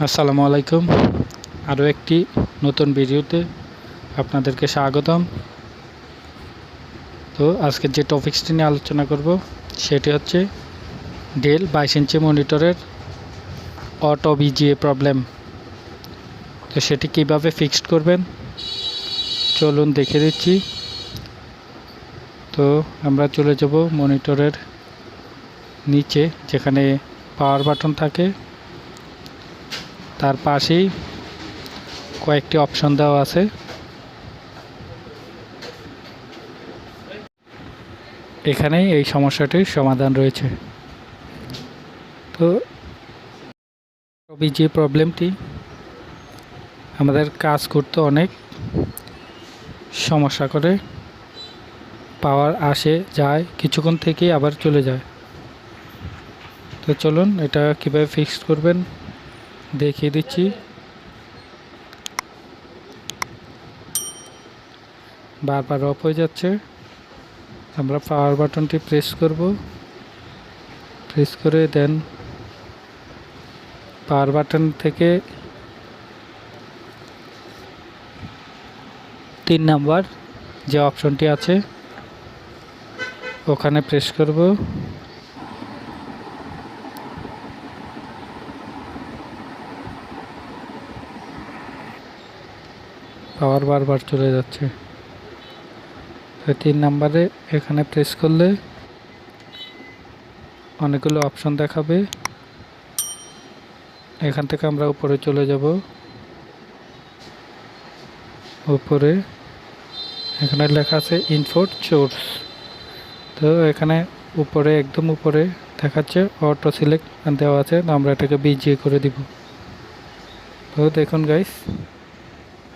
আসসালামু আলাইকুম। আরও একটি নতুন ভিডিওতে আপনাদেরকে স্বাগতম। তো আজকে যে টপিকসটি নিয়ে আলোচনা করব সেটি হচ্ছে ডেল 22 ইঞ্চি মনিটরের অটো বিজিএ প্রবলেম। তো সেটি কিভাবে ফিক্সড করবেন চলুন দেখে দিচ্ছি। তো আমরা চলে যাব মনিটরের নিচে যেখানে পাওয়ার বাটন থাকে, তার পাশেই কয়েকটি অপশন দেওয়া আছে। এখানে এই সমস্যাটির সমাধান রয়েছে। তো যে প্রবলেমটি আমাদের কাজ করতে অনেক সমস্যা করে, পাওয়ার আসে যায় কিছুক্ষণ থেকেই আবার চলে যায়। তো চলুন এটা কিভাবে ফিক্স করবেন দেখিয়ে দিচ্ছি। বারবার অফ হয়ে যাচ্ছে। আমরা পাওয়ার বাটনটি প্রেস করব, প্রেস করে দেন পাওয়ার বাটন থেকে 3 নাম্বার যে অপশনটি আছে ওখানে প্রেস করব। পাওয়ার বারবার চলে যাচ্ছে। 3 নাম্বারে এখানে প্রেস করলে অনেকগুলো অপশন দেখাবে। এখান থেকে আমরা উপরে চলে যাব। উপরে এখানে লেখা আছে ইনপুট সোর্স। তো এখানে উপরে একদম উপরে দেখাচ্ছে অটো সিলেক্ট দেওয়া আছে, আমরা এটাকে বিজিএ করে দিব। তো দেখুন গাইস,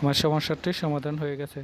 আমার সমস্যাটির সমাধান হয়ে গেছে।